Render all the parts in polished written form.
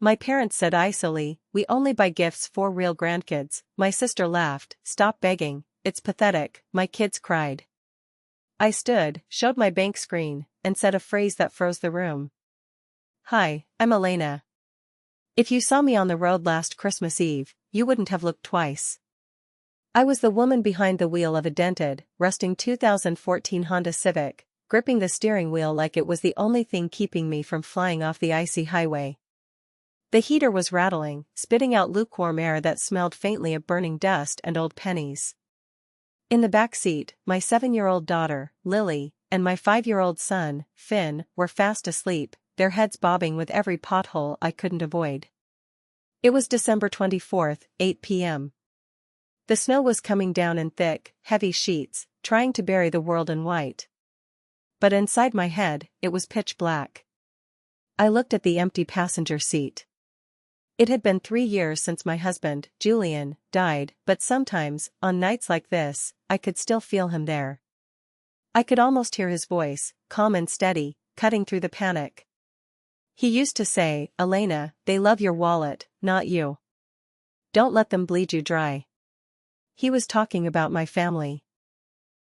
My parents said icily, we only buy gifts for real grandkids. My sister laughed, stop begging, it's pathetic, my kids cried. I stood, showed my bank screen, and said a phrase that froze the room. Hi, I'm Elena. If you saw me on the road last Christmas Eve, you wouldn't have looked twice. I was the woman behind the wheel of a dented, rusting 2014 Honda Civic, gripping the steering wheel like it was the only thing keeping me from flying off the icy highway. The heater was rattling, spitting out lukewarm air that smelled faintly of burning dust and old pennies. In the back seat, my 7-year-old daughter, Lily, and my 5-year-old son, Finn, were fast asleep, their heads bobbing with every pothole I couldn't avoid. It was December 24th, 8 p.m. The snow was coming down in thick, heavy sheets, trying to bury the world in white. But inside my head, it was pitch black. I looked at the empty passenger seat. It had been 3 years since my husband, Julian, died, but sometimes, on nights like this, I could still feel him there. I could almost hear his voice, calm and steady, cutting through the panic. He used to say, Elena, they love your wallet, not you. Don't let them bleed you dry. He was talking about my family.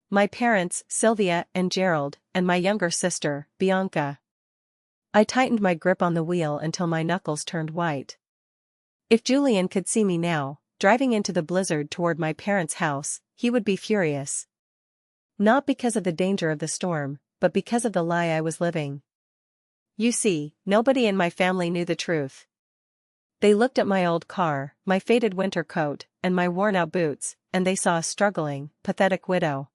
My parents, Sylvia and Gerald, and my younger sister, Bianca. I tightened my grip on the wheel until my knuckles turned white. If Julian could see me now, driving into the blizzard toward my parents' house, he would be furious. Not because of the danger of the storm, but because of the lie I was living. You see, nobody in my family knew the truth. They looked at my old car, my faded winter coat, and my worn-out boots, and they saw a struggling, pathetic widow.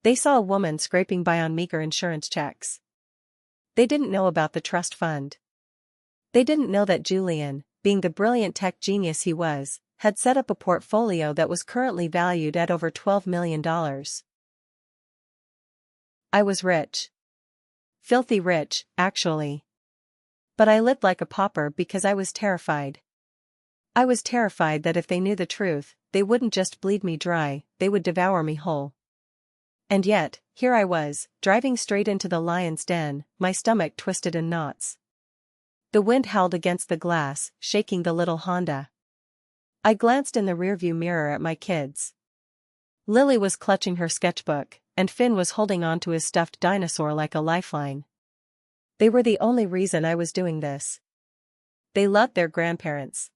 They saw a woman scraping by on meager insurance checks. They didn't know about the trust fund. They didn't know that Julian, being the brilliant tech genius he was, had set up a portfolio that was currently valued at over $12 million. I was rich. Filthy rich, actually. But I lived like a pauper because I was terrified. I was terrified that if they knew the truth, they wouldn't just bleed me dry, they would devour me whole. And yet, here I was, driving straight into the lion's den, my stomach twisted in knots. The wind howled against the glass, shaking the little Honda. I glanced in the rearview mirror at my kids. Lily was clutching her sketchbook, and Finn was holding on to his stuffed dinosaur like a lifeline. They were the only reason I was doing this. They loved their grandparents.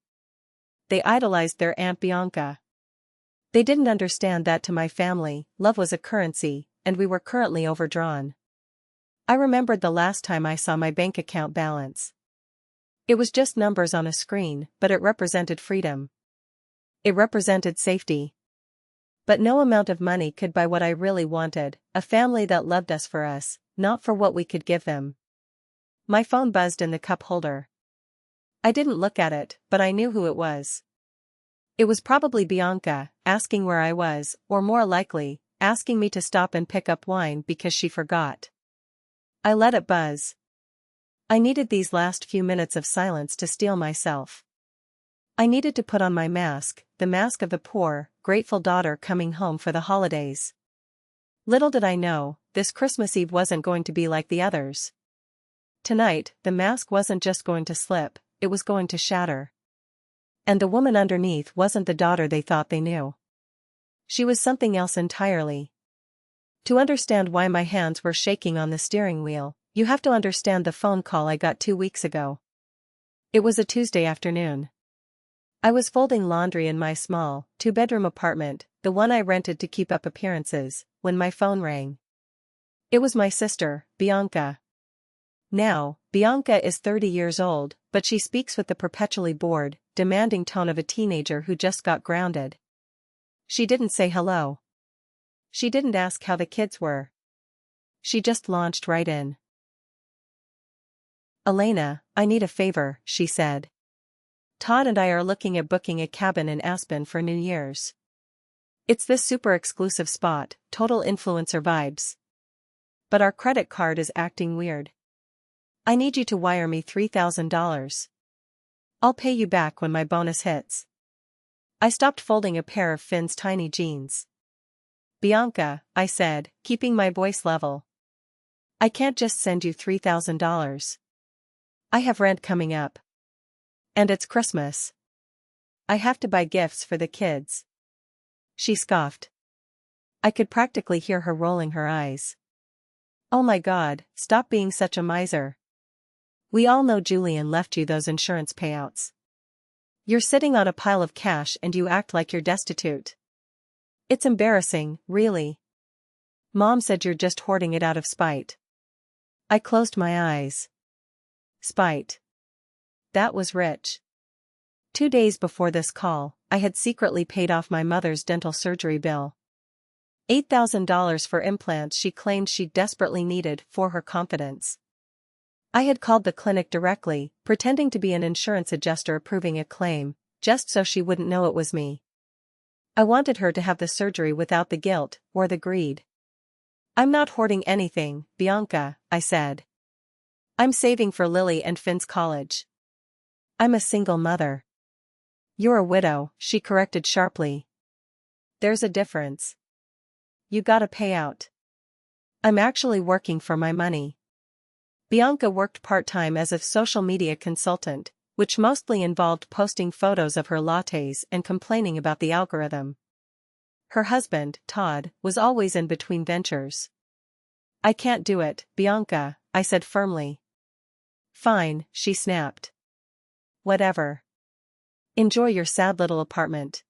They idolized their Aunt Bianca. They didn't understand that to my family, love was a currency, and we were currently overdrawn. I remembered the last time I saw my bank account balance. It was just numbers on a screen, but it represented freedom. It represented safety. But no amount of money could buy what I really wanted, a family that loved us for us, not for what we could give them. My phone buzzed in the cup holder. I didn't look at it, but I knew who it was. It was probably Bianca, asking where I was, or more likely, asking me to stop and pick up wine because she forgot. I let it buzz. I needed these last few minutes of silence to steel myself. I needed to put on my mask, the mask of the poor, grateful daughter coming home for the holidays. Little did I know, this Christmas Eve wasn't going to be like the others. Tonight, the mask wasn't just going to slip, it was going to shatter. And the woman underneath wasn't the daughter they thought they knew. She was something else entirely. To understand why my hands were shaking on the steering wheel, you have to understand the phone call I got 2 weeks ago. It was a Tuesday afternoon. I was folding laundry in my small, 2-bedroom apartment, the one I rented to keep up appearances, when my phone rang. It was my sister, Bianca. Now, Bianca is 30 years old, but she speaks with the perpetually bored, demanding tone of a teenager who just got grounded. She didn't say hello. She didn't ask how the kids were. She just launched right in. Elena, I need a favor, she said. Todd and I are looking at booking a cabin in Aspen for New Year's. It's this super exclusive spot, total influencer vibes. But our credit card is acting weird. I need you to wire me $3,000. I'll pay you back when my bonus hits. I stopped folding a pair of Finn's tiny jeans. Bianca, I said, keeping my voice level. I can't just send you $3,000. I have rent coming up. And it's Christmas. I have to buy gifts for the kids. She scoffed. I could practically hear her rolling her eyes. Oh my God, stop being such a miser. We all know Julian left you those insurance payouts. You're sitting on a pile of cash and you act like you're destitute. It's embarrassing, really. Mom said you're just hoarding it out of spite. I closed my eyes. Spite. That was rich. 2 days before this call, I had secretly paid off my mother's dental surgery bill. $8,000 for implants she claimed she desperately needed for her confidence. I had called the clinic directly, pretending to be an insurance adjuster approving a claim, just so she wouldn't know it was me. I wanted her to have the surgery without the guilt, or the greed. I'm not hoarding anything, Bianca, I said. I'm saving for Lily and Finn's college. I'm a single mother. You're a widow, she corrected sharply. There's a difference. You gotta pay out. I'm actually working for my money. Bianca worked part-time as a social media consultant, which mostly involved posting photos of her lattes and complaining about the algorithm. Her husband, Todd, was always in between ventures. I can't do it, Bianca, I said firmly. Fine, she snapped. Whatever. Enjoy your sad little apartment.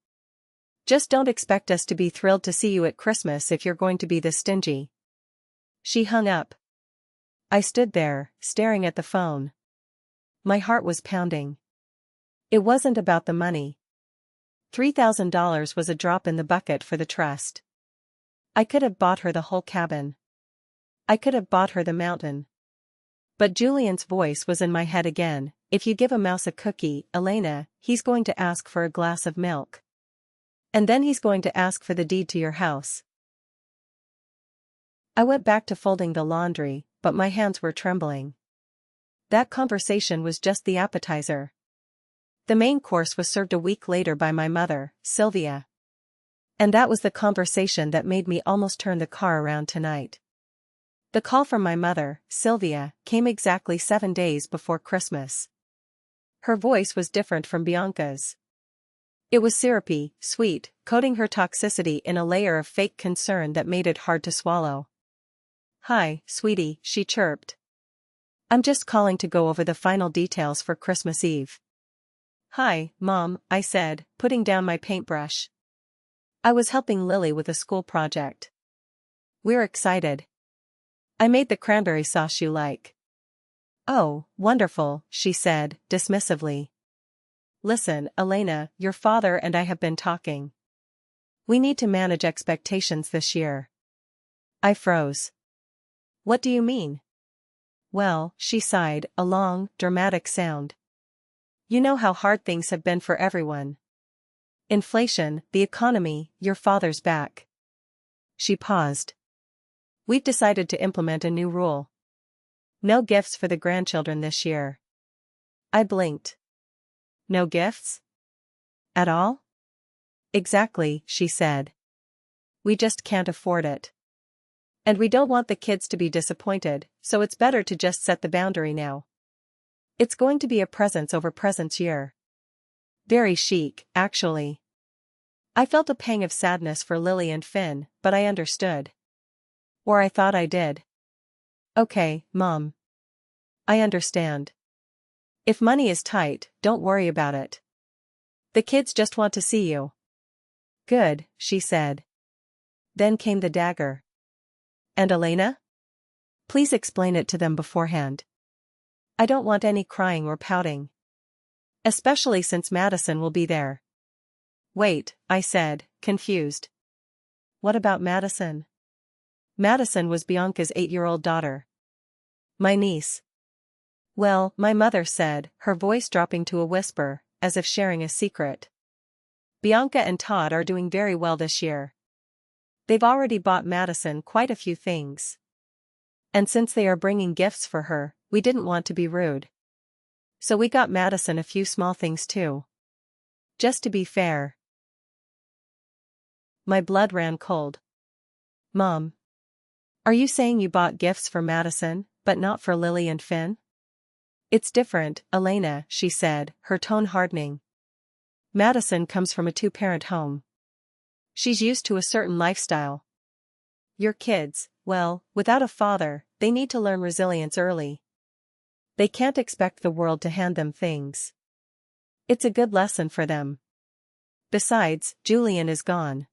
Just don't expect us to be thrilled to see you at Christmas if you're going to be this stingy. She hung up. I stood there, staring at the phone. My heart was pounding. It wasn't about the money. $3,000 was a drop in the bucket for the trust. I could have bought her the whole cabin. I could have bought her the mountain. But Julian's voice was in my head again. If you give a mouse a cookie, Elena, he's going to ask for a glass of milk. And then he's going to ask for the deed to your house. I went back to folding the laundry, but my hands were trembling. That conversation was just the appetizer. The main course was served a week later by my mother, Sylvia. And that was the conversation that made me almost turn the car around tonight. The call from my mother, Sylvia, came exactly 7 days before Christmas. Her voice was different from Bianca's. It was syrupy, sweet, coating her toxicity in a layer of fake concern that made it hard to swallow. Hi, sweetie, she chirped. I'm just calling to go over the final details for Christmas Eve. Hi, Mom, I said, putting down my paintbrush. I was helping Lily with a school project. We're excited. I made the cranberry sauce you like. Oh, wonderful, she said, dismissively. Listen, Elena, your father and I have been talking. We need to manage expectations this year. I froze. What do you mean? Well, she sighed, a long, dramatic sound. You know how hard things have been for everyone. Inflation, the economy, your father's back. She paused. We've decided to implement a new rule. No gifts for the grandchildren this year. I blinked. No gifts? At all? Exactly, she said. We just can't afford it. And we don't want the kids to be disappointed, so it's better to just set the boundary now. It's going to be a presents over presents year. Very chic, actually. I felt a pang of sadness for Lily and Finn, but I understood. Or I thought I did. Okay, Mom. I understand. If money is tight, don't worry about it. The kids just want to see you. Good, she said. Then came the dagger. And Elena? Please explain it to them beforehand. I don't want any crying or pouting. Especially since Madison will be there. Wait, I said, confused. What about Madison? Madison was Bianca's 8-year-old daughter. My niece. Well, my mother said, her voice dropping to a whisper, as if sharing a secret. Bianca and Todd are doing very well this year. They've already bought Madison quite a few things. And since they are bringing gifts for her, we didn't want to be rude. So we got Madison a few small things too. Just to be fair. My blood ran cold. Mom. Are you saying you bought gifts for Madison, but not for Lily and Finn? It's different, Elena, she said, her tone hardening. Madison comes from a two-parent home. She's used to a certain lifestyle. Your kids, well, without a father, they need to learn resilience early. They can't expect the world to hand them things. It's a good lesson for them. Besides, Julian is gone.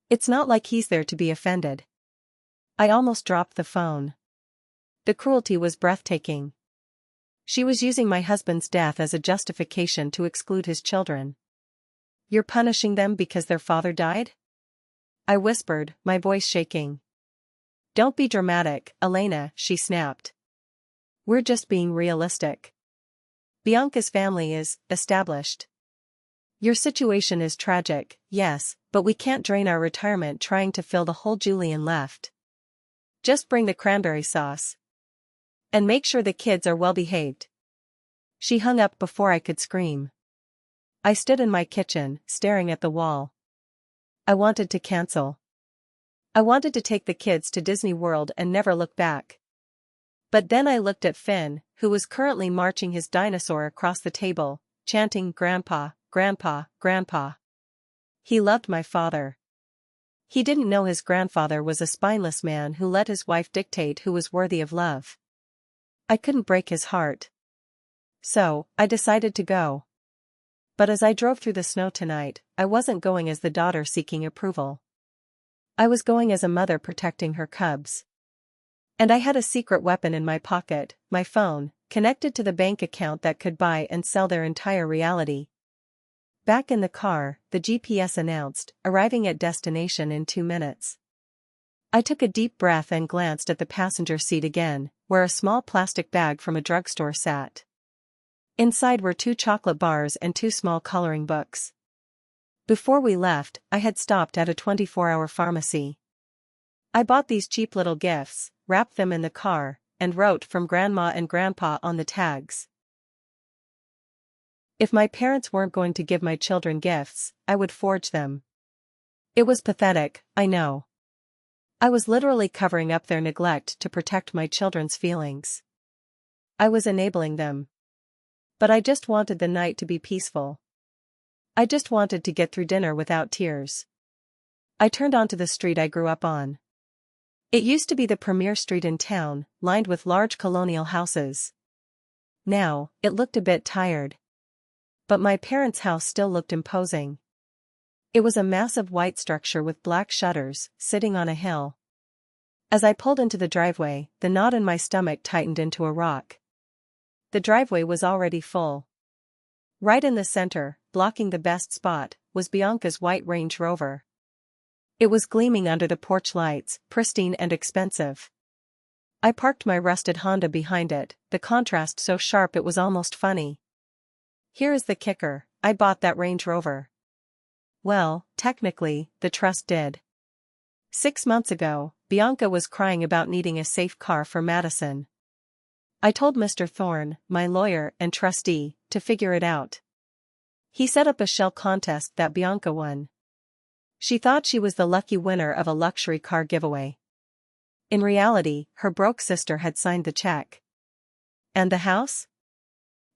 It's not like he's there to be offended. I almost dropped the phone. The cruelty was breathtaking. She was using my husband's death as a justification to exclude his children. You're punishing them because their father died? I whispered, my voice shaking. Don't be dramatic, Elena, she snapped. We're just being realistic. Bianca's family is established. Your situation is tragic, yes, but we can't drain our retirement trying to fill the hole Julian left. Just bring the cranberry sauce. And make sure the kids are well behaved. She hung up before I could scream. I stood in my kitchen, staring at the wall. I wanted to cancel. I wanted to take the kids to Disney World and never look back. But then I looked at Finn, who was currently marching his dinosaur across the table, chanting Grandpa, Grandpa, Grandpa. He loved my father. He didn't know his grandfather was a spineless man who let his wife dictate who was worthy of love. I couldn't break his heart. So, I decided to go. But as I drove through the snow tonight, I wasn't going as the daughter seeking approval. I was going as a mother protecting her cubs. And I had a secret weapon in my pocket, my phone, connected to the bank account that could buy and sell their entire reality. Back in the car, the GPS announced, arriving at destination in 2 minutes. I took a deep breath and glanced at the passenger seat again, where a small plastic bag from a drugstore sat. Inside were 2 chocolate bars and 2 small coloring books. Before we left, I had stopped at a 24-hour pharmacy. I bought these cheap little gifts, wrapped them in the car, and wrote from Grandma and Grandpa on the tags. If my parents weren't going to give my children gifts, I would forge them. It was pathetic, I know. I was literally covering up their neglect to protect my children's feelings. I was enabling them. But I just wanted the night to be peaceful. I just wanted to get through dinner without tears. I turned onto the street I grew up on. It used to be the premier street in town, lined with large colonial houses. Now, it looked a bit tired. But my parents' house still looked imposing. It was a massive white structure with black shutters, sitting on a hill. As I pulled into the driveway, the knot in my stomach tightened into a rock. The driveway was already full. Right in the center, blocking the best spot, was Bianca's white Range Rover. It was gleaming under the porch lights, pristine and expensive. I parked my rusted Honda behind it, the contrast so sharp it was almost funny. Here is the kicker, I bought that Range Rover. Well, technically, the trust did. 6 months ago, Bianca was crying about needing a safe car for Madison. I told Mr. Thorne, my lawyer and trustee, to figure it out. He set up a shell contest that Bianca won. She thought she was the lucky winner of a luxury car giveaway. In reality, her broke sister had signed the check. And the house?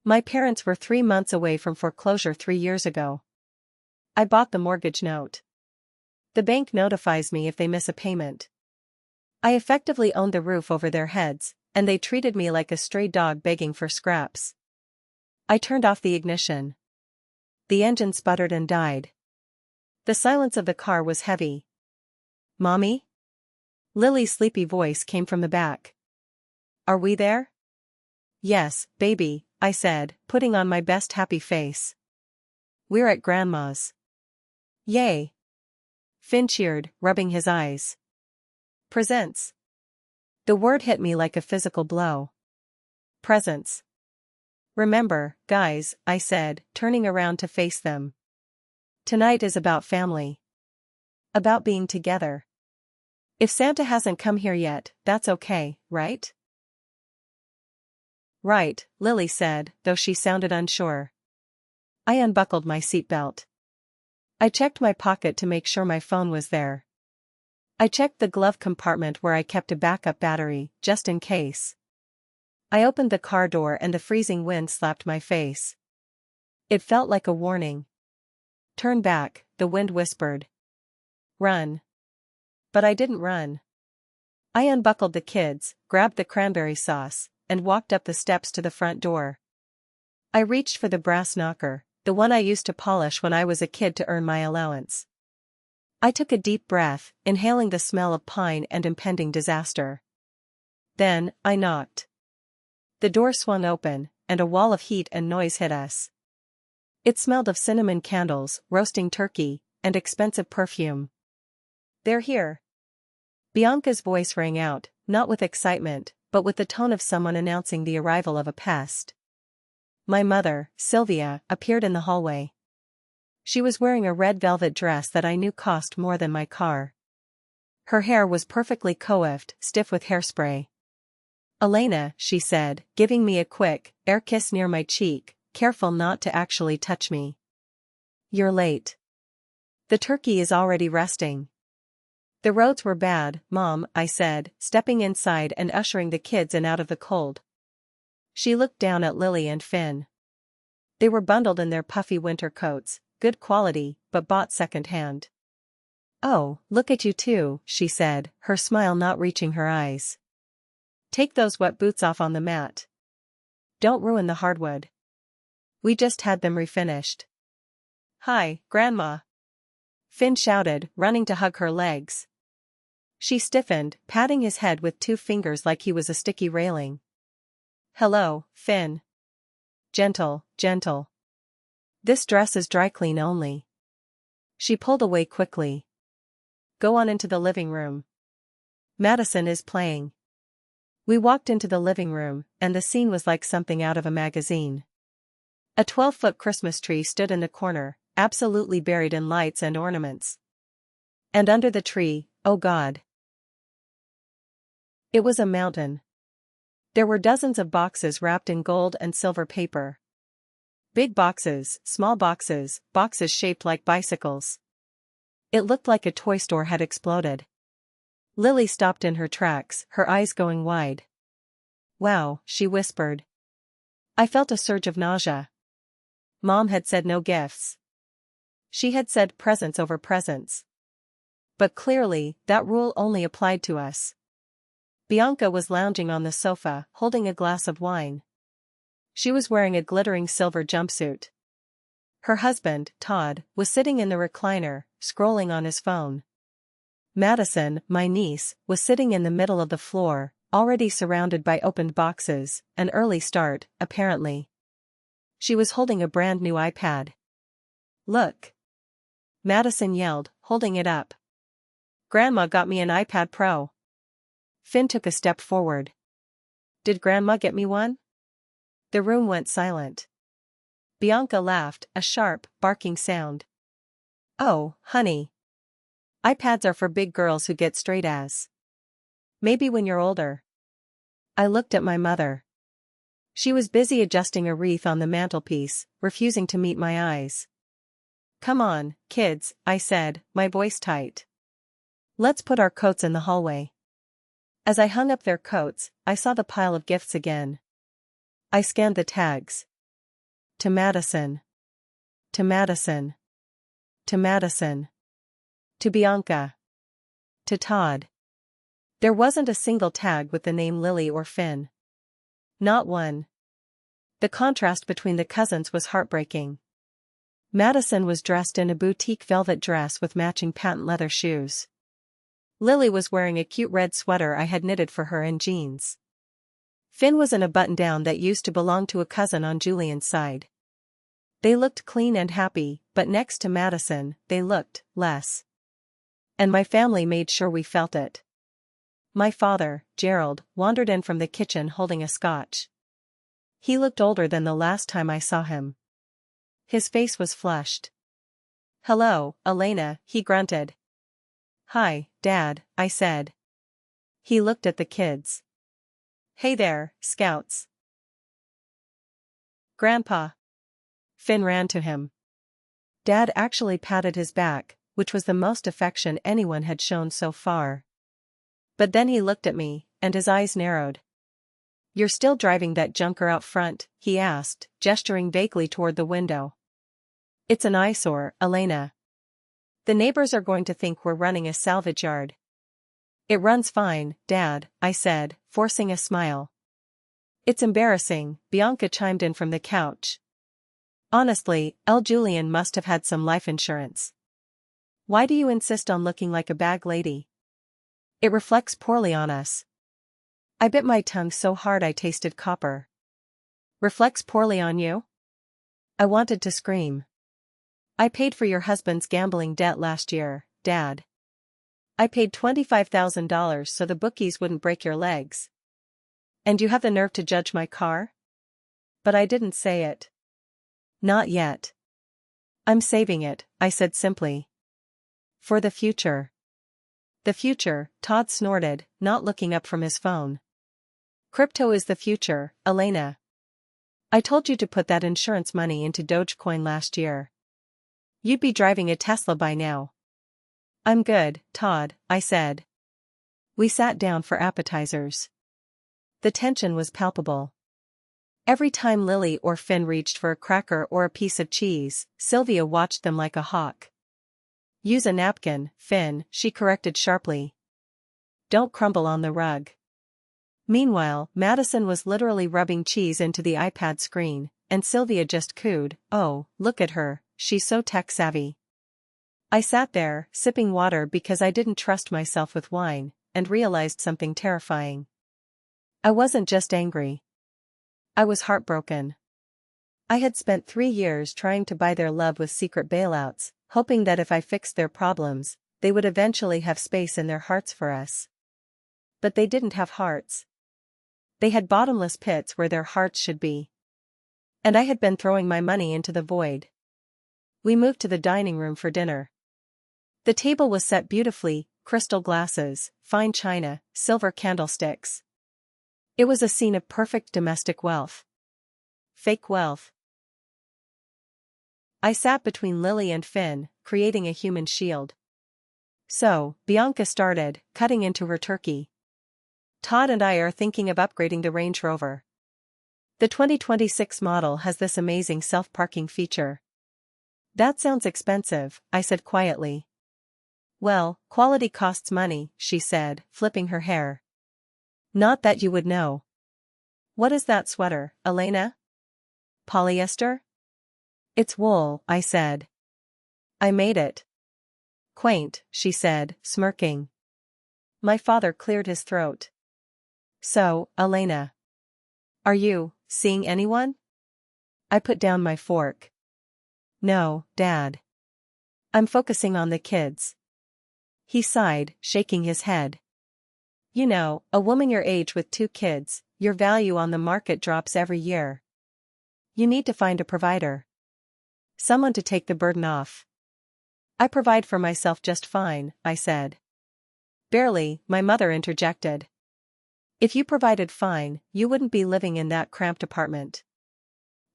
My parents were 3 months away from foreclosure 3 years ago. I bought the mortgage note. The bank notifies me if they miss a payment. I effectively owned the roof over their heads, and they treated me like a stray dog begging for scraps. I turned off the ignition. The engine sputtered and died. The silence of the car was heavy. Mommy? Lily's sleepy voice came from the back. Are we there? Yes, baby, I said, putting on my best happy face. We're at Grandma's. Yay! Finn cheered, rubbing his eyes. Presents. The word hit me like a physical blow. Presents. Remember, guys, I said, turning around to face them. Tonight is about family. About being together. If Santa hasn't come here yet, that's okay, right? Right, Lily said, though she sounded unsure. I unbuckled my seatbelt. I checked my pocket to make sure my phone was there. I checked the glove compartment where I kept a backup battery, just in case. I opened the car door and the freezing wind slapped my face. It felt like a warning. Turn back, the wind whispered. Run. But I didn't run. I unbuckled the kids, grabbed the cranberry sauce, and walked up the steps to the front door. I reached for the brass knocker, the one I used to polish when I was a kid to earn my allowance. I took a deep breath, inhaling the smell of pine and impending disaster. Then, I knocked. The door swung open, and a wall of heat and noise hit us. It smelled of cinnamon candles, roasting turkey, and expensive perfume. They're here. Bianca's voice rang out, not with excitement, but with the tone of someone announcing the arrival of a pest. My mother, Sylvia, appeared in the hallway. She was wearing a red velvet dress that I knew cost more than my car. Her hair was perfectly coiffed, stiff with hairspray. Elena, she said, giving me a quick, air kiss near my cheek, careful not to actually touch me. You're late. The turkey is already resting. The roads were bad, Mom, I said, stepping inside and ushering the kids in out of the cold. She looked down at Lily and Finn. They were bundled in their puffy winter coats, good quality, but bought second-hand. Oh, look at you two, she said, her smile not reaching her eyes. Take those wet boots off on the mat. Don't ruin the hardwood. We just had them refinished. Hi, Grandma. Finn shouted, running to hug her legs. She stiffened, patting his head with 2 fingers like he was a sticky railing. Hello, Finn. Gentle, gentle. This dress is dry clean only. She pulled away quickly. Go on into the living room. Madison is playing. We walked into the living room, and the scene was like something out of a magazine. A 12-foot Christmas tree stood in the corner, absolutely buried in lights and ornaments. And under the tree, oh God. It was a mountain. There were dozens of boxes wrapped in gold and silver paper. Big boxes, small boxes, boxes shaped like bicycles. It looked like a toy store had exploded. Lily stopped in her tracks, her eyes going wide. Wow, she whispered. I felt a surge of nausea. Mom had said no gifts. She had said presents over presents. But clearly, that rule only applied to us. Bianca was lounging on the sofa, holding a glass of wine. She was wearing a glittering silver jumpsuit. Her husband, Todd, was sitting in the recliner, scrolling on his phone. Madison, my niece, was sitting in the middle of the floor, already surrounded by opened boxes, an early start, apparently. She was holding a brand new iPad. Look! Madison yelled, holding it up. Grandma got me an iPad Pro. Finn took a step forward. Did Grandma get me one? The room went silent. Bianca laughed, a sharp, barking sound. Oh, honey. iPads are for big girls who get straight A's. Maybe when you're older. I looked at my mother. She was busy adjusting a wreath on the mantelpiece, refusing to meet my eyes. Come on, kids, I said, my voice tight. Let's put our coats in the hallway. As I hung up their coats, I saw the pile of gifts again. I scanned the tags. To Madison. To Madison. To Madison. To Bianca. To Todd. There wasn't a single tag with the name Lily or Finn. Not one. The contrast between the cousins was heartbreaking. Madison was dressed in a boutique velvet dress with matching patent leather shoes. Lily was wearing a cute red sweater I had knitted for her and jeans. Finn was in a button-down that used to belong to a cousin on Julian's side. They looked clean and happy, but next to Madison, they looked less. And my family made sure we felt it. My father, Gerald, wandered in from the kitchen holding a scotch. He looked older than the last time I saw him. His face was flushed. Hello, Elena, he grunted. Hi, Dad, I said. He looked at the kids. Hey there, Scouts. Grandpa. Finn ran to him. Dad actually patted his back, which was the most affection anyone had shown so far. But then he looked at me, and his eyes narrowed. You're still driving that junker out front? He asked, gesturing vaguely toward the window. It's an eyesore, Elena. The neighbors are going to think we're running a salvage yard. It runs fine, Dad, I said, forcing a smile. It's embarrassing, Bianca chimed in from the couch. Honestly, Julian must have had some life insurance. Why do you insist on looking like a bag lady? It reflects poorly on us. I bit my tongue so hard I tasted copper. Reflects poorly on you? I wanted to scream. I paid for your husband's gambling debt last year, Dad. I paid $25,000 so the bookies wouldn't break your legs. And you have the nerve to judge my car? But I didn't say it. Not yet. I'm saving it, I said simply. For the future. The future, Todd snorted, not looking up from his phone. Crypto is the future, Elena. I told you to put that insurance money into Dogecoin last year. You'd be driving a Tesla by now. I'm good, Todd, I said. We sat down for appetizers. The tension was palpable. Every time Lily or Finn reached for a cracker or a piece of cheese, Sylvia watched them like a hawk. Use a napkin, Finn, she corrected sharply. Don't crumble on the rug. Meanwhile, Madison was literally rubbing cheese into the iPad screen, and Sylvia just cooed, "Oh, look at her, she's so tech-savvy." I sat there, sipping water because I didn't trust myself with wine, and realized something terrifying. I wasn't just angry. I was heartbroken. I had spent 3 years trying to buy their love with secret bailouts, hoping that if I fixed their problems, they would eventually have space in their hearts for us. But they didn't have hearts. They had bottomless pits where their hearts should be. And I had been throwing my money into the void. We moved to the dining room for dinner. The table was set beautifully, crystal glasses, fine china, silver candlesticks. It was a scene of perfect domestic wealth. Fake wealth. I sat between Lily and Finn, creating a human shield. So, Bianca started, cutting into her turkey. Todd and I are thinking of upgrading the Range Rover. The 2026 model has this amazing self-parking feature. That sounds expensive, I said quietly. Well, quality costs money, she said, flipping her hair. Not that you would know. What is that sweater, Elena? Polyester? It's wool, I said. I made it. Quaint, she said, smirking. My father cleared his throat. So, Elena. Are you seeing anyone? I put down my fork. No, Dad. I'm focusing on the kids. He sighed, shaking his head. You know, a woman your age with 2 kids, your value on the market drops every year. You need to find a provider. Someone to take the burden off. I provide for myself just fine, I said. Barely, my mother interjected. If you provided fine, you wouldn't be living in that cramped apartment.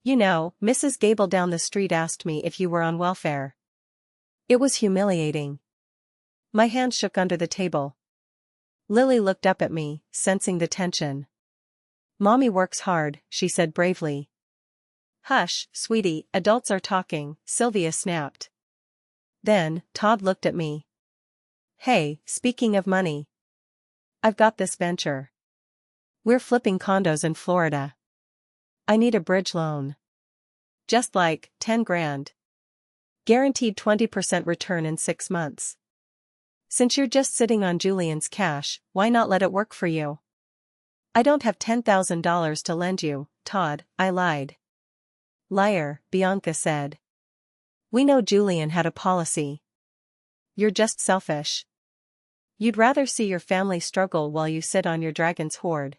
You know, Mrs. Gable down the street asked me if you were on welfare. It was humiliating. My hand shook under the table. Lily looked up at me, sensing the tension. Mommy works hard, she said bravely. Hush, sweetie, adults are talking, Sylvia snapped. Then, Todd looked at me. Hey, speaking of money. I've got this venture. We're flipping condos in Florida. I need a bridge loan. Just like, 10 grand. Guaranteed 20% return in 6 months. Since you're just sitting on Julian's cash, why not let it work for you? I don't have $10,000 to lend you, Todd, I lied. Liar, Bianca said. We know Julian had a policy. You're just selfish. You'd rather see your family struggle while you sit on your dragon's hoard.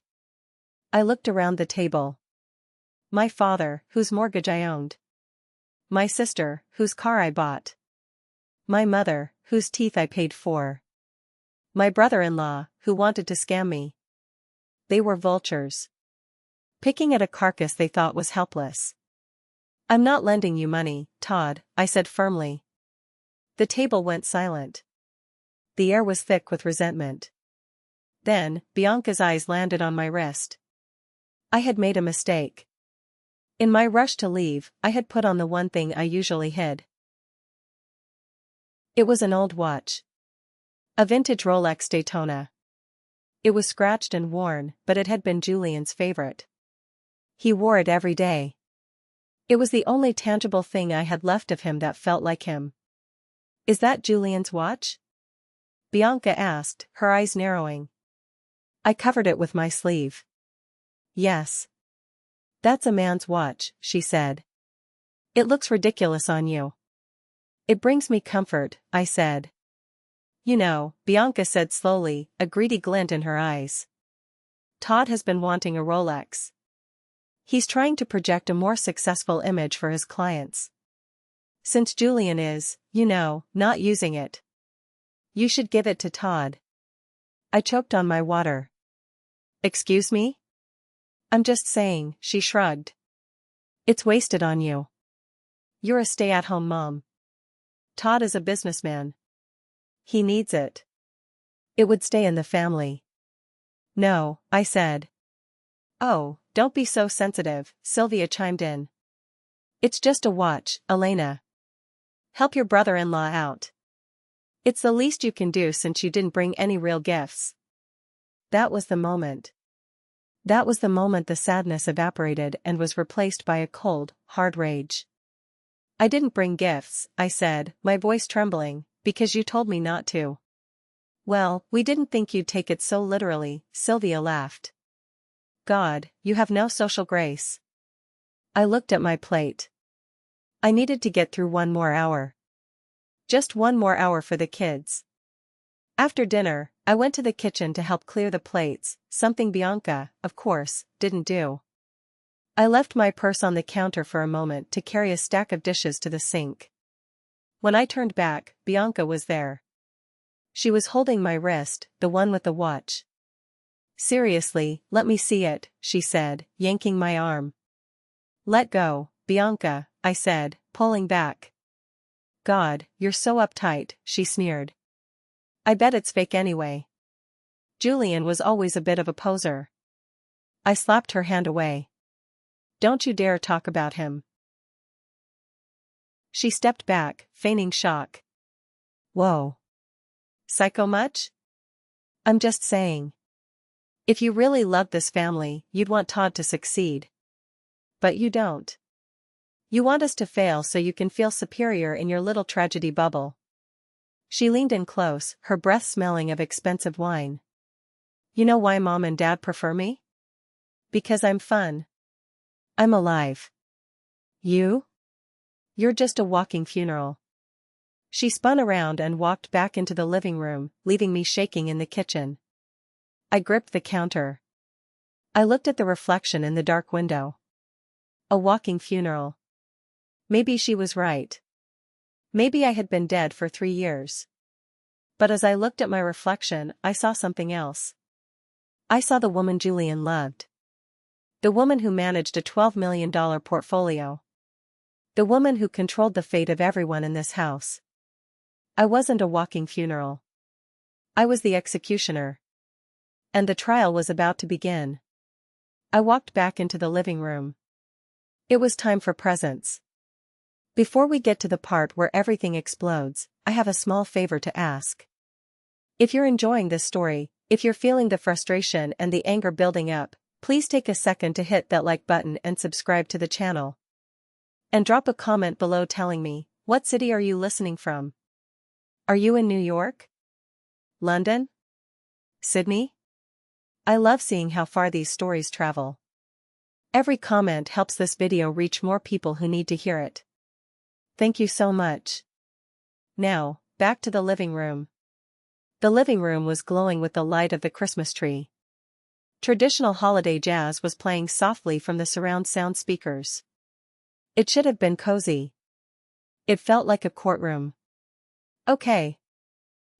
I looked around the table. My father, whose mortgage I owned. My sister, whose car I bought. My mother, whose teeth I paid for. My brother-in-law, who wanted to scam me. They were vultures. Picking at a carcass they thought was helpless. I'm not lending you money, Todd, I said firmly. The table went silent. The air was thick with resentment. Then, Bianca's eyes landed on my wrist. I had made a mistake. In my rush to leave, I had put on the one thing I usually hid. It was an old watch. A vintage Rolex Daytona. It was scratched and worn, but it had been Julian's favorite. He wore it every day. It was the only tangible thing I had left of him that felt like him. "Is that Julian's watch?" Bianca asked, her eyes narrowing. I covered it with my sleeve. "Yes. That's a man's watch," she said. "It looks ridiculous on you." "It brings me comfort," I said. "You know," Bianca said slowly, a greedy glint in her eyes. "Todd has been wanting a Rolex. He's trying to project a more successful image for his clients. Since Julian is, not using it. You should give it to Todd." I choked on my water. "Excuse me?" "I'm just saying," she shrugged. "It's wasted on you. You're a stay-at-home mom. Todd is a businessman. He needs it. It would stay in the family." "No," I said. "Oh, don't be so sensitive," Sylvia chimed in. "It's just a watch, Elena. Help your brother-in-law out. It's the least you can do since you didn't bring any real gifts." That was the moment. That was the moment the sadness evaporated and was replaced by a cold, hard rage. "I didn't bring gifts," I said, my voice trembling, "because you told me not to." "Well, we didn't think you'd take it so literally," Sylvia laughed. "God, you have no social grace." I looked at my plate. I needed to get through one more hour. Just one more hour for the kids. After dinner, I went to the kitchen to help clear the plates, something Bianca, of course, didn't do. I left my purse on the counter for a moment to carry a stack of dishes to the sink. When I turned back, Bianca was there. She was holding my wrist, the one with the watch. "Seriously, let me see it," she said, yanking my arm. "Let go, Bianca," I said, pulling back. "God, you're so uptight," she sneered. "I bet it's fake anyway. Julian was always a bit of a poser." I slapped her hand away. "Don't you dare talk about him." She stepped back, feigning shock. "Whoa. Psycho much?" "I'm just saying. If you really loved this family, you'd want Todd to succeed. But you don't. You want us to fail so you can feel superior in your little tragedy bubble." She leaned in close, her breath smelling of expensive wine. "You know why Mom and Dad prefer me? Because I'm fun. I'm alive. You? You're just a walking funeral." She spun around and walked back into the living room, leaving me shaking in the kitchen. I gripped the counter. I looked at the reflection in the dark window. A walking funeral. Maybe she was right. Maybe I had been dead for 3 years. But as I looked at my reflection, I saw something else. I saw the woman Julian loved. The woman who managed a $12 million portfolio. The woman who controlled the fate of everyone in this house. I wasn't a walking funeral. I was the executioner. And the trial was about to begin. I walked back into the living room. It was time for presents. Before we get to the part where everything explodes, I have a small favor to ask. If you're enjoying this story, if you're feeling the frustration and the anger building up, please take a second to hit that like button and subscribe to the channel. And drop a comment below telling me, what city are you listening from? Are you in New York? London? Sydney? I love seeing how far these stories travel. Every comment helps this video reach more people who need to hear it. Thank you so much. Now, back to the living room. The living room was glowing with the light of the Christmas tree. Traditional holiday jazz was playing softly from the surround sound speakers. It should have been cozy. It felt like a courtroom. "Okay.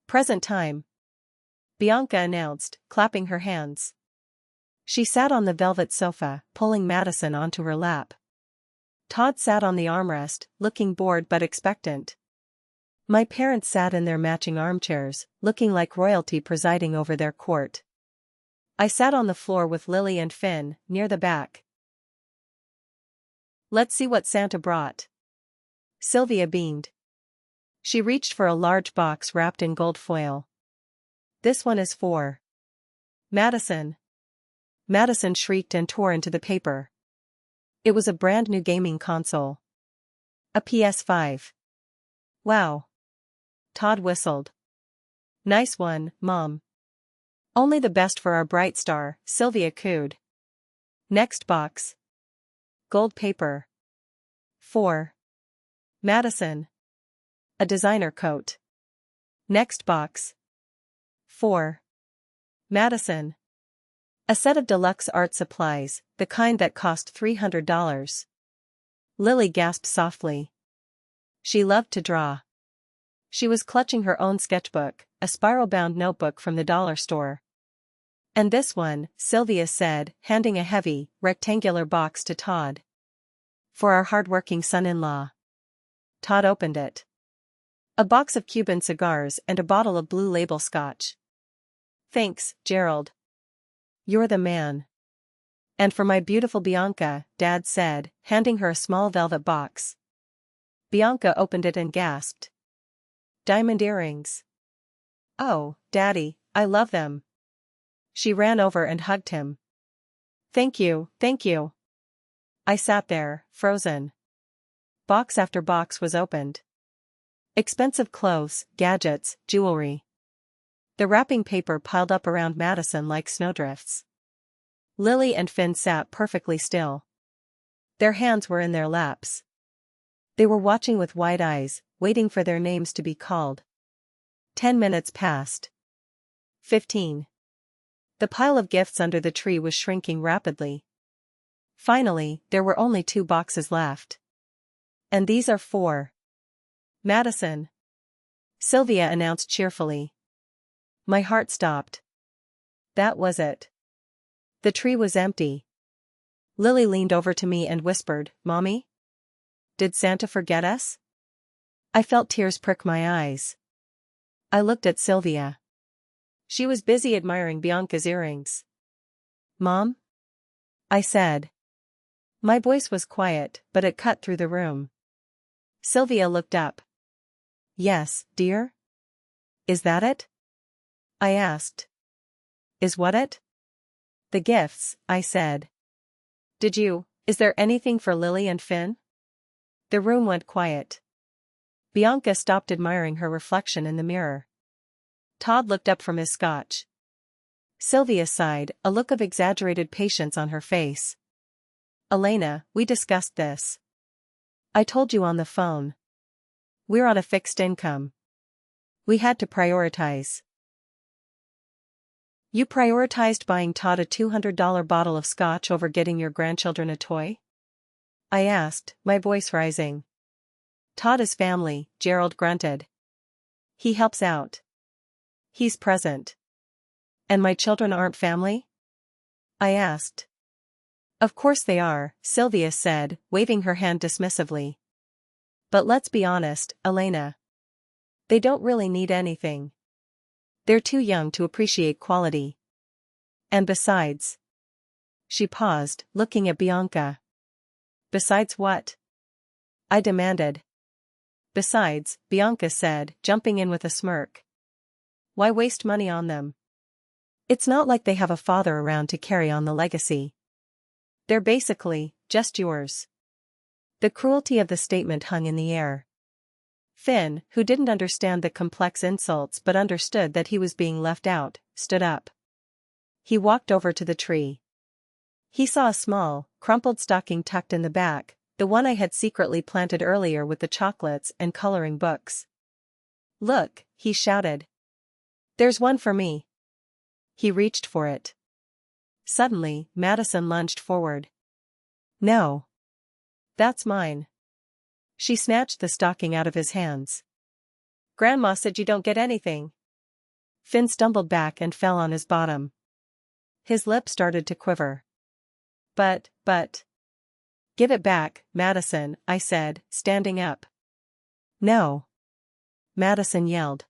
Present time," Bianca announced, clapping her hands. She sat on the velvet sofa, pulling Madison onto her lap. Todd sat on the armrest, looking bored but expectant. My parents sat in their matching armchairs, looking like royalty presiding over their court. I sat on the floor with Lily and Finn, near the back. Let's see what Santa brought. Sylvia beamed. She reached for a large box wrapped in gold foil. This one is for Madison. Madison shrieked and tore into the paper. It was a brand new gaming console. A PS5. Wow. Todd whistled. Nice one, Mom. Only the best for our bright star, Sylvia cooed. Next box. Gold paper. 4. Madison. A designer coat. Next box. 4. Madison. A set of deluxe art supplies, the kind that cost $300. Lily gasped softly. She loved to draw. She was clutching her own sketchbook, a spiral-bound notebook from the dollar store. And this one, Sylvia said, handing a heavy, rectangular box to Todd. For our hard-working son-in-law. Todd opened it. A box of Cuban cigars and a bottle of Blue Label scotch. Thanks, Gerald. You're the man. And for my beautiful Bianca, Dad said, handing her a small velvet box. Bianca opened it and gasped. Diamond earrings. Oh, Daddy, I love them. She ran over and hugged him. Thank you, thank you. I sat there, frozen. Box after box was opened. Expensive clothes, gadgets, jewelry. The wrapping paper piled up around Madison like snowdrifts. Lily and Finn sat perfectly still. Their hands were in their laps. They were watching with wide eyes, waiting for their names to be called. 10 minutes passed. 15. The pile of gifts under the tree was shrinking rapidly. Finally, there were only 2 boxes left. And these are for Madison. Sylvia announced cheerfully. My heart stopped. That was it. The tree was empty. Lily leaned over to me and whispered, Mommy? Did Santa forget us? I felt tears prick my eyes. I looked at Sylvia. She was busy admiring Bianca's earrings. Mom? I said. My voice was quiet, but it cut through the room. Sylvia looked up. Yes, dear? Is that it? I asked. Is what it? The gifts, I said. Is there anything for Lily and Finn? The room went quiet. Bianca stopped admiring her reflection in the mirror. Todd looked up from his scotch. Sylvia sighed, a look of exaggerated patience on her face. Elena, we discussed this. I told you on the phone. We're on a fixed income. We had to prioritize. You prioritized buying Todd a $200 bottle of scotch over getting your grandchildren a toy? I asked, my voice rising. Todd is family, Gerald grunted. He helps out. He's present. And my children aren't family? I asked. Of course they are, Sylvia said, waving her hand dismissively. But let's be honest, Elena. They don't really need anything. They're too young to appreciate quality. And besides. She paused, looking at Bianca. Besides what? I demanded. Besides, Bianca said, jumping in with a smirk. Why waste money on them? It's not like they have a father around to carry on the legacy. They're basically just yours. The cruelty of the statement hung in the air. Finn, who didn't understand the complex insults but understood that he was being left out, stood up. He walked over to the tree. He saw a small, crumpled stocking tucked in the back, the one I had secretly planted earlier with the chocolates and coloring books. Look, he shouted. There's one for me. He reached for it. Suddenly, Madison lunged forward. No. That's mine. She snatched the stocking out of his hands. Grandma said you don't get anything. Finn stumbled back and fell on his bottom. His lip started to quiver. But. Give it back, Madison, I said, standing up. No. Madison yelled.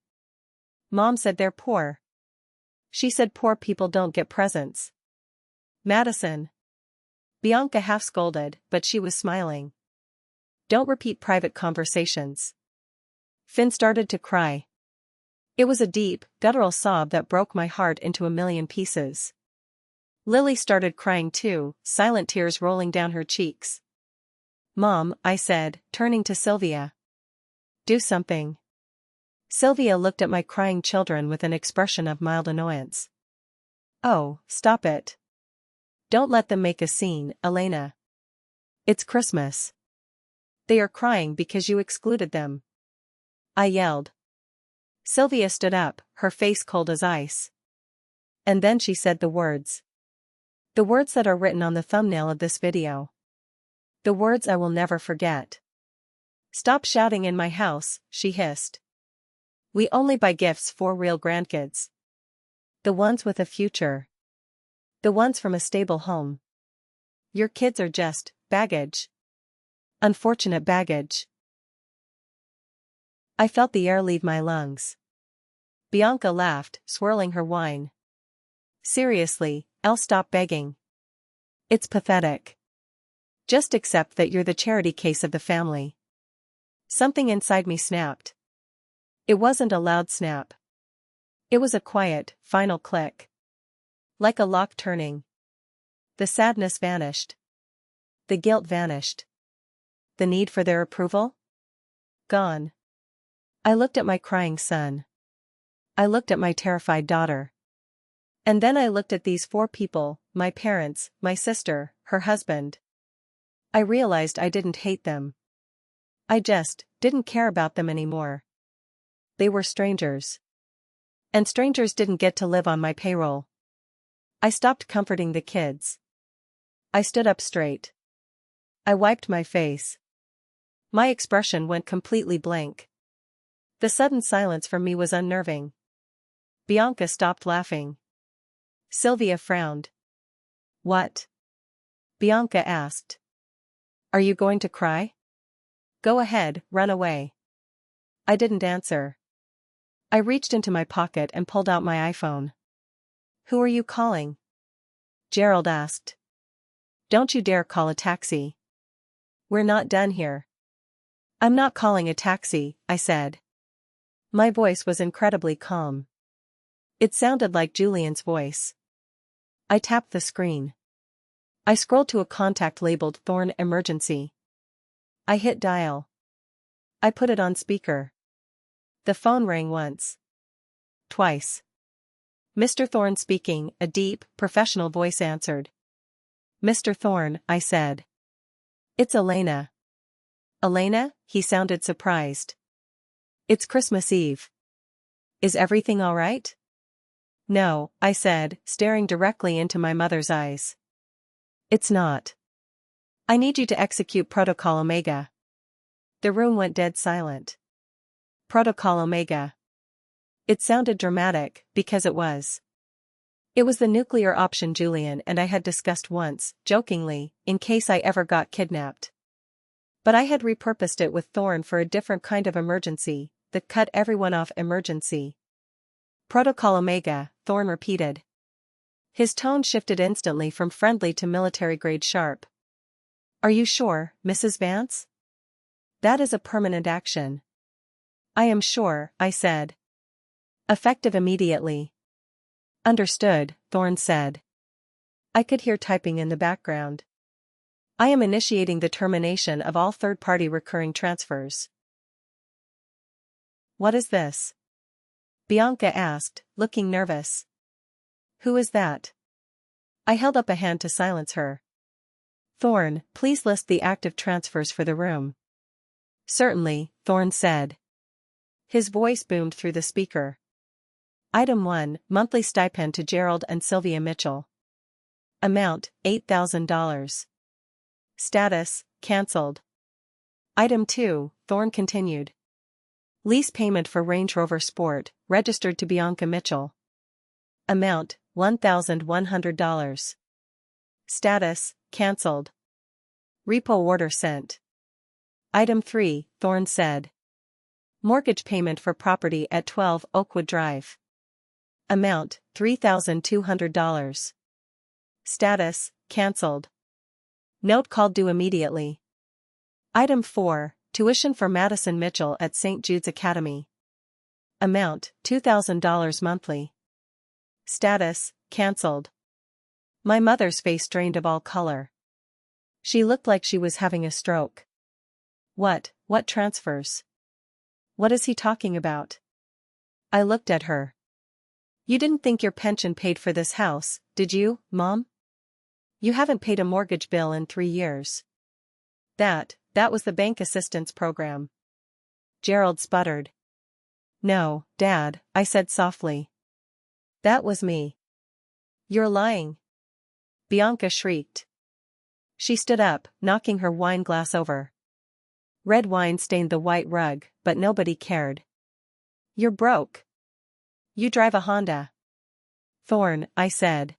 Mom said they're poor. She said poor people don't get presents. Madison. Bianca half scolded, but she was smiling. Don't repeat private conversations. Finn started to cry. It was a deep, guttural sob that broke my heart into a million pieces. Lily started crying too, silent tears rolling down her cheeks. Mom, I said, turning to Sylvia. Do something. Sylvia looked at my crying children with an expression of mild annoyance. Oh, stop it. Don't let them make a scene, Elena. It's Christmas. They are crying because you excluded them. I yelled. Sylvia stood up, her face cold as ice. And then she said the words. The words that are written on the thumbnail of this video. The words I will never forget. Stop shouting in my house, she hissed. We only buy gifts for real grandkids. The ones with a future. The ones from a stable home. Your kids are just baggage. Unfortunate baggage. I felt the air leave my lungs. Bianca laughed, swirling her wine. Seriously, Elle, stop begging. It's pathetic. Just accept that you're the charity case of the family. Something inside me snapped. It wasn't a loud snap. It was a quiet, final click. Like a lock turning. The sadness vanished. The guilt vanished. The need for their approval? Gone. I looked at my crying son. I looked at my terrified daughter. And then I looked at these four people, my parents, my sister, her husband. I realized I didn't hate them. I just didn't care about them anymore. They were strangers. And strangers didn't get to live on my payroll. I stopped comforting the kids. I stood up straight. I wiped my face. My expression went completely blank. The sudden silence from me was unnerving. Bianca stopped laughing. Sylvia frowned. What? Bianca asked. Are you going to cry? Go ahead, run away. I didn't answer. I reached into my pocket and pulled out my iPhone. Who are you calling? Gerald asked. Don't you dare call a taxi. We're not done here. I'm not calling a taxi, I said. My voice was incredibly calm. It sounded like Julian's voice. I tapped the screen. I scrolled to a contact labeled Thorne Emergency. I hit dial. I put it on speaker. The phone rang once. Twice. Mr. Thorne speaking, a deep, professional voice answered. Mr. Thorne, I said. It's Elena. Elena? He sounded surprised. It's Christmas Eve. Is everything all right? No, I said, staring directly into my mother's eyes. It's not. I need you to execute Protocol Omega. The room went dead silent. Protocol Omega. It sounded dramatic, because it was. It was the nuclear option Julian and I had discussed once, jokingly, in case I ever got kidnapped. But I had repurposed it with Thorne for a different kind of emergency, the cut everyone off emergency. Protocol Omega, Thorne repeated. His tone shifted instantly from friendly to military-grade sharp. Are you sure, Mrs. Vance? That is a permanent action. I am sure, I said. Effective immediately. Understood, Thorne said. I could hear typing in the background. I am initiating the termination of all third-party recurring transfers. What is this? Bianca asked, looking nervous. Who is that? I held up a hand to silence her. Thorne, please list the active transfers for the room. Certainly, Thorne said. His voice boomed through the speaker. Item 1, monthly stipend to Gerald and Sylvia Mitchell. Amount, $8,000. Status, cancelled. Item 2, Thorne continued. Lease payment for Range Rover Sport, registered to Bianca Mitchell. Amount, $1,100. Status, cancelled. Repo order sent. Item 3, Thorne said. Mortgage payment for property at 12 Oakwood Drive. Amount, $3,200. Status, cancelled. Note called due immediately. Item 4, tuition for Madison Mitchell at St. Jude's Academy. Amount, $2,000 monthly. Status, cancelled. My mother's face drained of all color. She looked like she was having a stroke. What transfers? What is he talking about? I looked at her. You didn't think your pension paid for this house, did you, Mom? You haven't paid a mortgage bill in 3 years. That was the bank assistance program. Gerald sputtered. No, Dad, I said softly. That was me. You're lying. Bianca shrieked. She stood up, knocking her wine glass over. Red wine stained the white rug, but nobody cared. You're broke. You drive a Honda. Thorne, I said.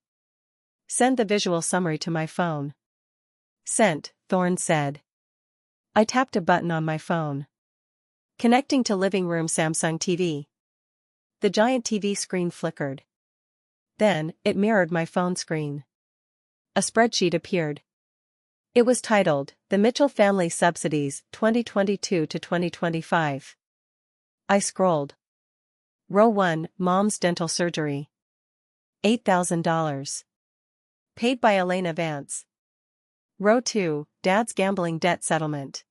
Send the visual summary to my phone. Sent, Thorne said. I tapped a button on my phone. Connecting to living room Samsung TV. The giant TV screen flickered. Then, it mirrored my phone screen. A spreadsheet appeared. It was titled, The Mitchell Family Subsidies, 2022 to 2025. I scrolled. Row 1, Mom's dental surgery. $8,000. Paid by Elena Vance. Row 2, Dad's gambling debt settlement.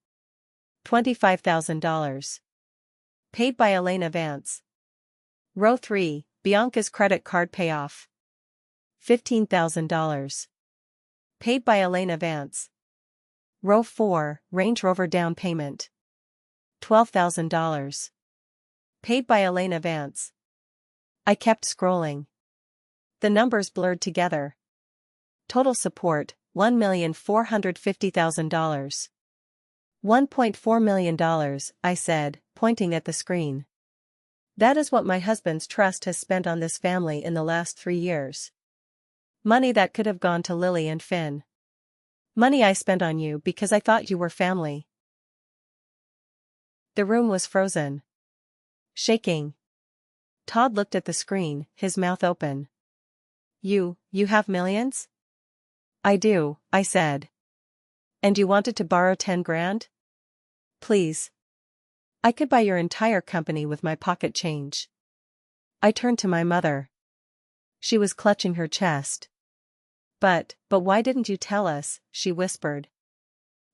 $25,000. Paid by Elena Vance. Row 3, Bianca's credit card payoff. $15,000. Paid by Elena Vance. Row 4, Range Rover down payment. $12,000. Paid by Elena Vance. I kept scrolling. The numbers blurred together. Total support, $1,450,000. $1.4 million, I said, pointing at the screen. That is what my husband's trust has spent on this family in the last 3 years. Money that could have gone to Lily and Finn. Money I spent on you because I thought you were family. The room was frozen. Shaking. Todd looked at the screen, his mouth open. You have millions? I do, I said. And you wanted to borrow 10 grand? Please. I could buy your entire company with my pocket change. I turned to my mother. She was clutching her chest. But why didn't you tell us, she whispered.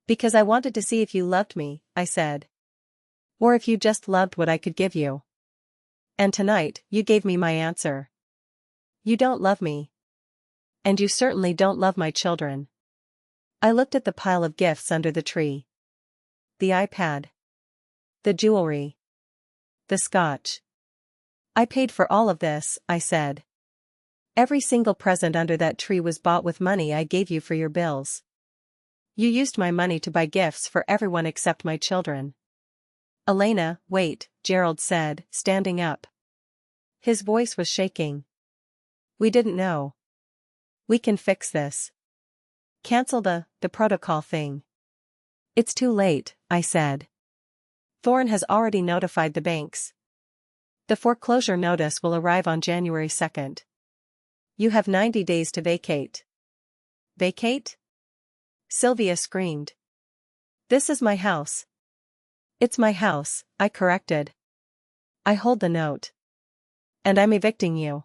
Because I wanted to see if you loved me, I said. Or if you just loved what I could give you. And tonight, you gave me my answer. You don't love me. And you certainly don't love my children. I looked at the pile of gifts under the tree. The iPad. The jewelry. The scotch. I paid for all of this, I said. Every single present under that tree was bought with money I gave you for your bills. You used my money to buy gifts for everyone except my children. Elena, wait, Gerald said, standing up. His voice was shaking. We didn't know. We can fix this. Cancel the protocol thing. It's too late, I said. Thorne has already notified the banks. The foreclosure notice will arrive on January 2nd. You have 90 days to vacate. Vacate? Sylvia screamed. This is my house. It's my house, I corrected. I hold the note. And I'm evicting you.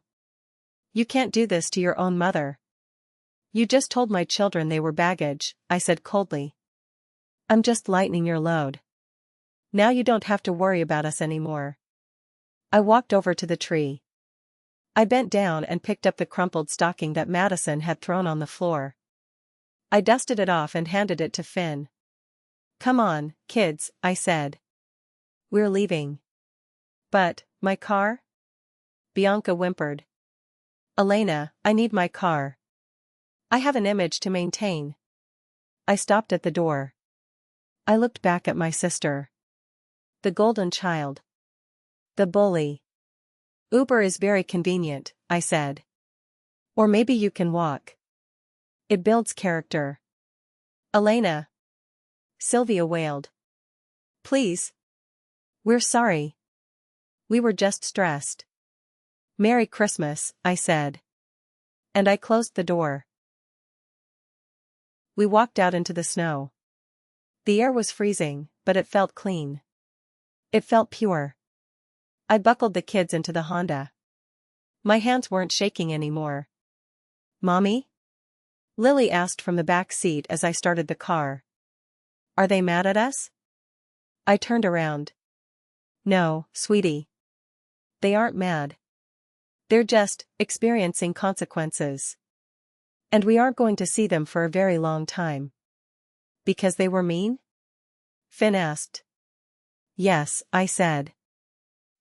You can't do this to your own mother. You just told my children they were baggage, I said coldly. I'm just lightening your load. Now you don't have to worry about us anymore. I walked over to the tree. I bent down and picked up the crumpled stocking that Madison had thrown on the floor. I dusted it off and handed it to Finn. Come on, kids, I said. We're leaving. But, my car? Bianca whimpered. Elena, I need my car. I have an image to maintain. I stopped at the door. I looked back at my sister. The golden child. The bully. Uber is very convenient, I said. Or maybe you can walk. It builds character. Elena. Sylvia wailed. Please. We're sorry. We were just stressed. Merry Christmas, I said. And I closed the door. We walked out into the snow. The air was freezing, but it felt clean. It felt pure. I buckled the kids into the Honda. My hands weren't shaking anymore. Mommy? Lily asked from the back seat as I started the car. Are they mad at us? I turned around. No, sweetie. They aren't mad. They're just experiencing consequences. And we aren't going to see them for a very long time. Because they were mean? Finn asked. Yes, I said.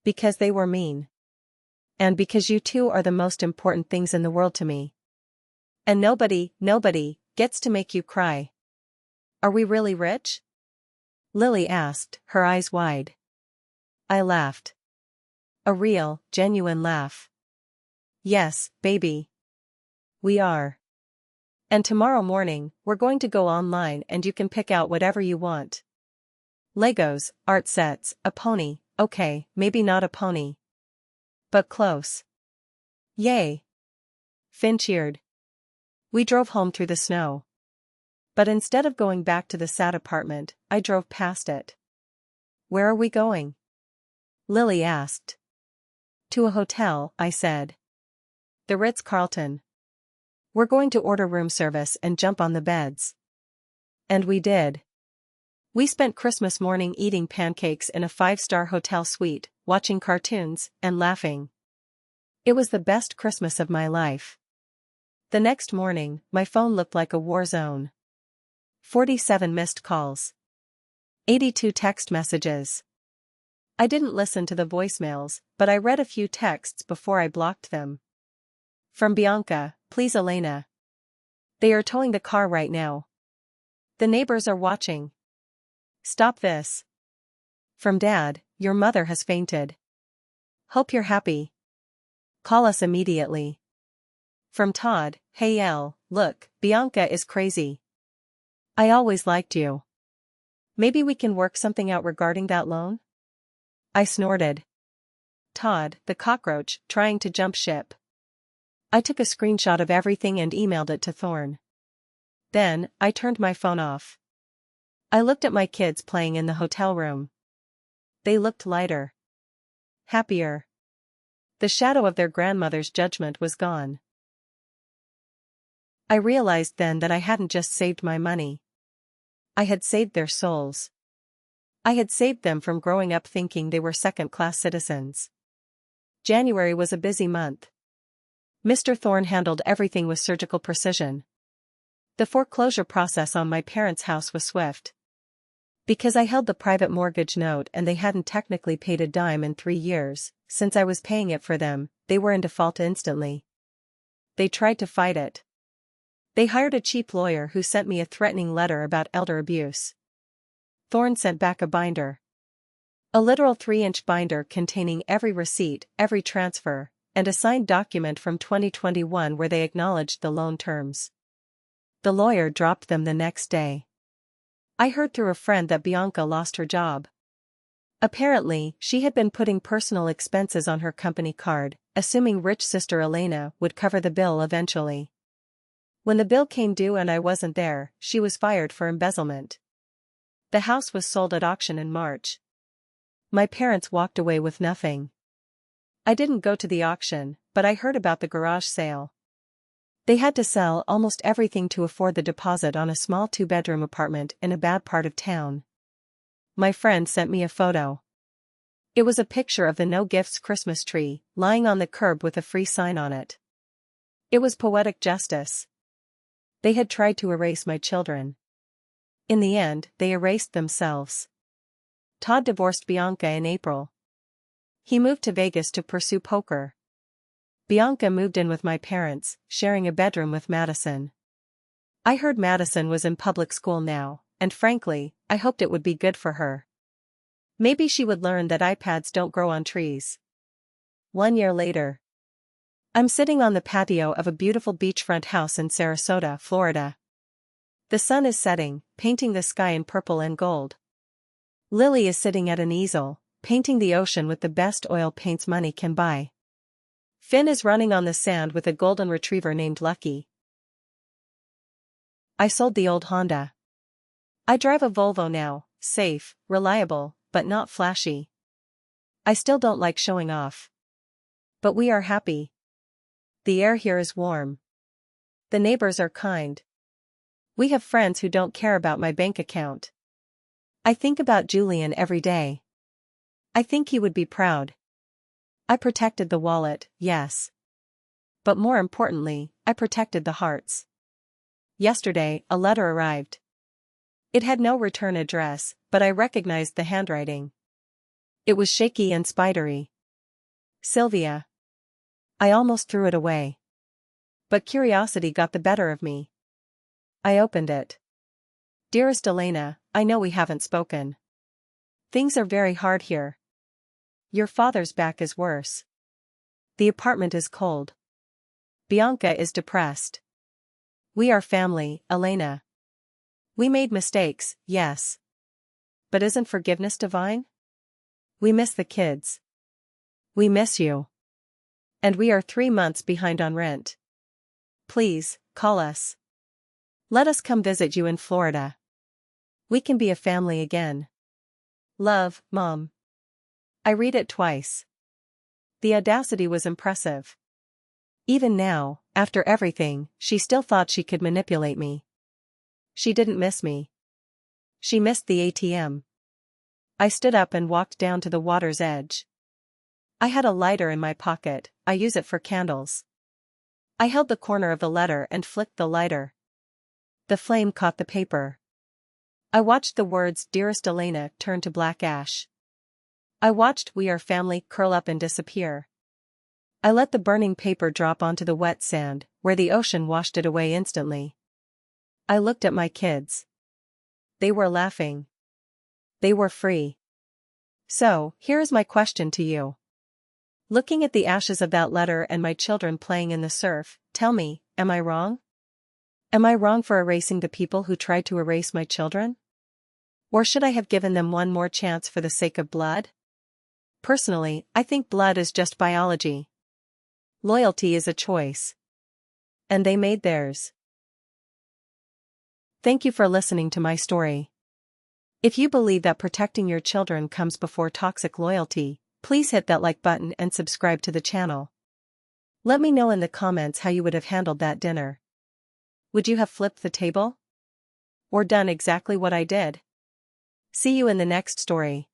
Because they were mean. And because you two are the most important things in the world to me. And nobody gets to make you cry. Are we really rich? Lily asked, her eyes wide. I laughed. A real, genuine laugh. Yes, baby. We are. And tomorrow morning, we're going to go online and you can pick out whatever you want. Legos, art sets, a pony, okay, maybe not a pony. But close. Yay! Finn cheered. We drove home through the snow. But instead of going back to the sad apartment, I drove past it. Where are we going? Lily asked. To a hotel, I said. The Ritz-Carlton. We're going to order room service and jump on the beds. And we did. We spent Christmas morning eating pancakes in a 5-star hotel suite, watching cartoons, and laughing. It was the best Christmas of my life. The next morning, my phone looked like a war zone. 47 missed calls. 82 text messages. I didn't listen to the voicemails, but I read a few texts before I blocked them. From Bianca, please Elena. They are towing the car right now. The neighbors are watching. Stop this. From Dad, your mother has fainted. Hope you're happy. Call us immediately. From Todd, hey Elle, look, Bianca is crazy. I always liked you. Maybe we can work something out regarding that loan? I snorted. Todd, the cockroach, trying to jump ship. I took a screenshot of everything and emailed it to Thorne. Then, I turned my phone off. I looked at my kids playing in the hotel room. They looked lighter. Happier. The shadow of their grandmother's judgment was gone. I realized then that I hadn't just saved my money. I had saved their souls. I had saved them from growing up thinking they were second-class citizens. January was a busy month. Mr. Thorne handled everything with surgical precision. The foreclosure process on my parents' house was swift. Because I held the private mortgage note and they hadn't technically paid a dime in 3 years, since I was paying it for them, they were in default instantly. They tried to fight it. They hired a cheap lawyer who sent me a threatening letter about elder abuse. Thorne sent back a binder. A literal 3-inch binder containing every receipt, every transfer, and a signed document from 2021 where they acknowledged the loan terms. The lawyer dropped them the next day. I heard through a friend that Bianca lost her job. Apparently, she had been putting personal expenses on her company card, assuming rich sister Elena would cover the bill eventually. When the bill came due and I wasn't there, she was fired for embezzlement. The house was sold at auction in March. My parents walked away with nothing. I didn't go to the auction, but I heard about the garage sale. They had to sell almost everything to afford the deposit on a small 2-bedroom apartment in a bad part of town. My friend sent me a photo. It was a picture of the no gifts Christmas tree, lying on the curb with a free sign on it. It was poetic justice. They had tried to erase my children. In the end, they erased themselves. Todd divorced Bianca in April. He moved to Vegas to pursue poker. Bianca moved in with my parents, sharing a bedroom with Madison. I heard Madison was in public school now, and frankly, I hoped it would be good for her. Maybe she would learn that iPads don't grow on trees. 1 year later. I'm sitting on the patio of a beautiful beachfront house in Sarasota, Florida. The sun is setting, painting the sky in purple and gold. Lily is sitting at an easel, painting the ocean with the best oil paints money can buy. Finn is running on the sand with a golden retriever named Lucky. I sold the old Honda. I drive a Volvo now, safe, reliable, but not flashy. I still don't like showing off. But we are happy. The air here is warm. The neighbors are kind. We have friends who don't care about my bank account. I think about Julian every day. I think he would be proud. I protected the wallet, yes. But more importantly, I protected the hearts. Yesterday, a letter arrived. It had no return address, but I recognized the handwriting. It was shaky and spidery. Sylvia. I almost threw it away. But curiosity got the better of me. I opened it. Dearest Elena, I know we haven't spoken. Things are very hard here. Your father's back is worse. The apartment is cold. Bianca is depressed. We are family, Elena. We made mistakes, yes. But isn't forgiveness divine? We miss the kids. We miss you. And we are 3 months behind on rent. Please, call us. Let us come visit you in Florida. We can be a family again. Love, Mom. I read it twice. The audacity was impressive. Even now, after everything, she still thought she could manipulate me. She didn't miss me. She missed the ATM. I stood up and walked down to the water's edge. I had a lighter in my pocket, I use it for candles. I held the corner of the letter and flicked the lighter. The flame caught the paper. I watched the words Dearest Elena turn to black ash. I watched We Are Family curl up and disappear. I let the burning paper drop onto the wet sand, where the ocean washed it away instantly. I looked at my kids. They were laughing. They were free. So, here is my question to you. Looking at the ashes of that letter and my children playing in the surf, tell me, am I wrong? Am I wrong for erasing the people who tried to erase my children? Or should I have given them one more chance for the sake of blood? Personally, I think blood is just biology. Loyalty is a choice. And they made theirs. Thank you for listening to my story. If you believe that protecting your children comes before toxic loyalty, please hit that like button and subscribe to the channel. Let me know in the comments how you would have handled that dinner. Would you have flipped the table? Or done exactly what I did? See you in the next story.